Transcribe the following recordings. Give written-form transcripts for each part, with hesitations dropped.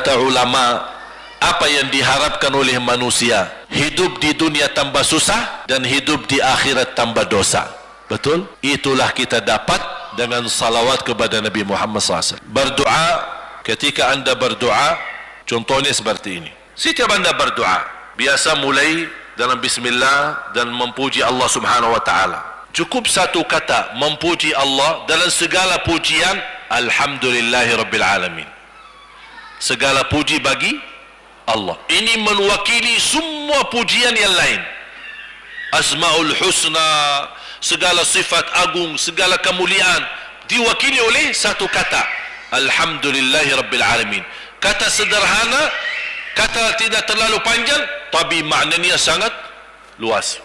kata ulama, apa yang diharapkan oleh manusia? Hidup di dunia tambah susah dan hidup di akhirat tambah dosa. Betul? Itulah kita dapat dengan salawat kepada Nabi Muhammad SAW. Berdoa, ketika anda berdoa, contohnya seperti ini. Setiap anda berdoa, biasa mulai dalam bismillah dan memuji Allah Subhanahu wa ta'ala. Cukup satu kata memuji Allah dalam segala pujian, alhamdulillahi rabbil alamin. Segala puji bagi Allah. Ini mewakili semua pujian yang lain. Asmaul husna, segala sifat agung, segala kemuliaan diwakili oleh satu kata, alhamdulillahi rabbil alamin. Kata sederhana, kata tidak terlalu panjang, tapi maknanya sangat luas.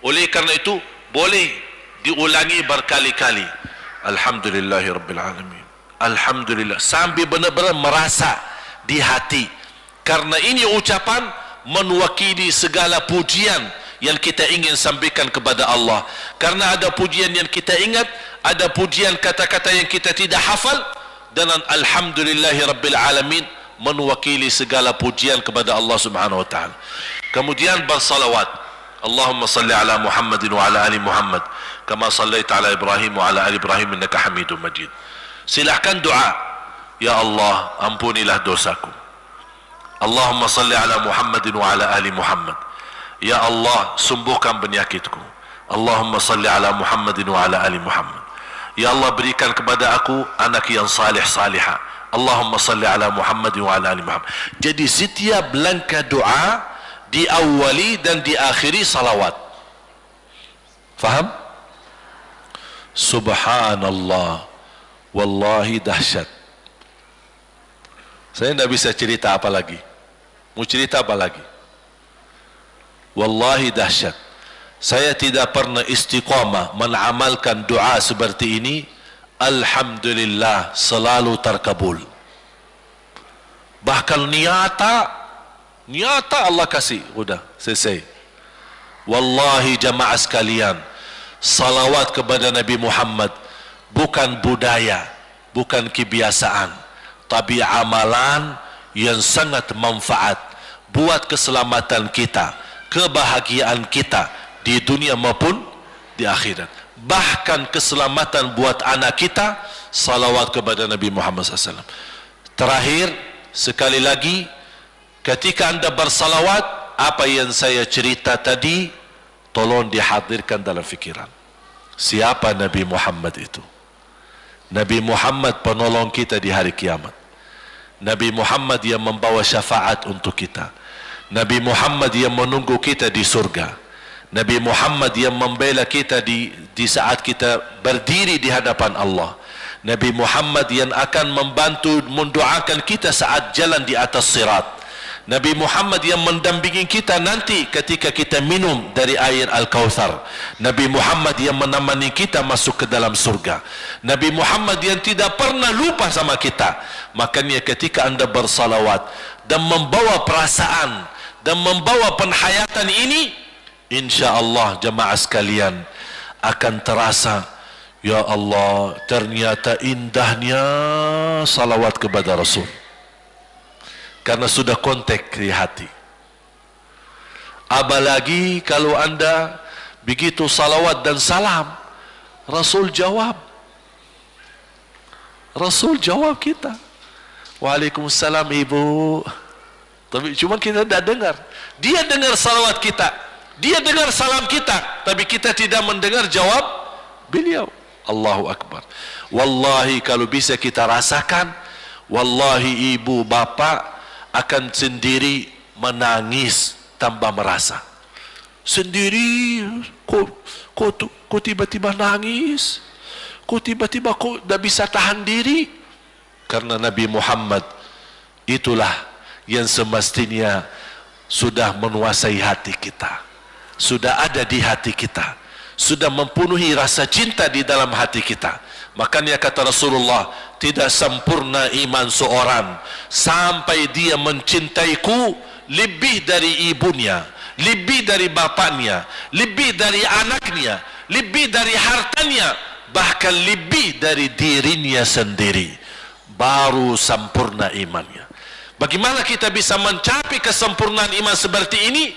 Oleh karena itu boleh diulangi berkali-kali, alhamdulillahi rabbil alamin, alhamdulillah, sambil benar-benar merasa di hati. Karena ini ucapan mewakili segala pujian yang kita ingin sampaikan kepada Allah. Karena ada pujian yang kita ingat, ada pujian kata-kata yang kita tidak hafal, dan alhamdulillahi rabbil alamin mewakili segala pujian kepada Allah Subhanahu wa ta'ala. Kemudian bersalawat, Allahumma salli ala Muhammadin wa ala ali Muhammad kama sallaita ala Ibrahim wa ala ali Ibrahim innaka Hamidum Majid. Silahkan doa, ya Allah ampunilah dosaku. Allahumma salli ala Muhammadin wa ala ali Muhammad. Ya Allah sembuhkan penyakitku. Allahumma salli ala Muhammadin wa ala ali Muhammad. Ya Allah berikan kepada aku anak yang salih salihah. Allahumma salli ala Muhammadin wa ala ali Muhammad. Jadi setiap langkah doa diawali dan diakhiri salawat. Faham? Subhanallah, wallahi dahsyat. Saya tidak bisa cerita apa lagi. Mau cerita apa lagi? Wallahi dahsyat. Saya tidak pernah istiqamah mengamalkan doa seperti ini. Alhamdulillah selalu terkabul. Bahkan nyata Allah kasih. Udah selesai. Wallahi jamaah sekalian, salawat kepada Nabi Muhammad bukan budaya, bukan kebiasaan, tapi amalan yang sangat manfaat buat keselamatan kita, kebahagiaan kita di dunia maupun di akhirat. Bahkan keselamatan buat anak kita, salawat kepada Nabi Muhammad SAW. Terakhir, sekali lagi, ketika anda bersalawat, apa yang saya cerita tadi, tolong dihadirkan dalam fikiran. Siapa Nabi Muhammad itu? Nabi Muhammad penolong kita di hari kiamat. Nabi Muhammad yang membawa syafaat untuk kita. Nabi Muhammad yang menunggu kita di surga. Nabi Muhammad yang membela kita di saat kita berdiri di hadapan Allah. Nabi Muhammad yang akan membantu mendoakan kita saat jalan di atas sirat. Nabi Muhammad yang mendampingi kita nanti ketika kita minum dari air Al-Kautsar. Nabi Muhammad yang menemani kita masuk ke dalam surga. Nabi Muhammad yang tidak pernah lupa sama kita. Makanya ketika anda bersalawat dan membawa perasaan dan membawa penghayatan ini, insya-Allah jemaah sekalian akan terasa, ya Allah ternyata indahnya salawat kepada Rasul. Karena sudah kontak di hati. Apalagi kalau anda begitu salawat dan salam, Rasul jawab. Rasul jawab kita. Waalaikumsalam ibu. Tapi cuma kita tidak dengar. Dia dengar salawat kita, dia dengar salam kita, tapi kita tidak mendengar jawab beliau. Allahu Akbar. Wallahi kalau bisa kita rasakan, wallahi ibu bapak akan sendiri menangis tanpa merasa. Sendiri, kok tiba-tiba nangis? Kok tiba-tiba kok tidak bisa tahan diri? Karena Nabi Muhammad itulah yang semestinya sudah menguasai hati kita, sudah ada di hati kita, sudah mempenuhi rasa cinta di dalam hati kita. Makanya kata Rasulullah, tidak sempurna iman seorang sampai dia mencintaiku lebih dari ibunya, lebih dari bapaknya, lebih dari anaknya, lebih dari hartanya, bahkan lebih dari dirinya sendiri. Baru sempurna imannya. Bagaimana kita bisa mencapai kesempurnaan iman seperti ini?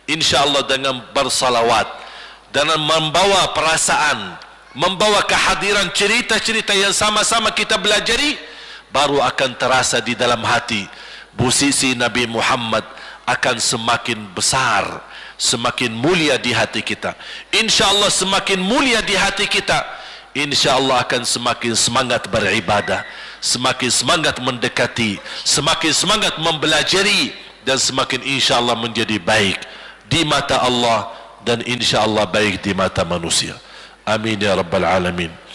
InsyaAllah dengan bersalawat, dengan membawa perasaan, membawa kehadiran cerita-cerita yang sama-sama kita belajari, baru akan terasa di dalam hati posisi Nabi Muhammad akan semakin besar, semakin mulia di hati kita. InsyaAllah semakin mulia di hati kita, InsyaAllah akan semakin semangat beribadah, semakin semangat mendekati, semakin semangat mempelajari, dan semakin InsyaAllah menjadi baik di mata Allah dan InsyaAllah baik di mata manusia. Amin ya Rabbal Alamin.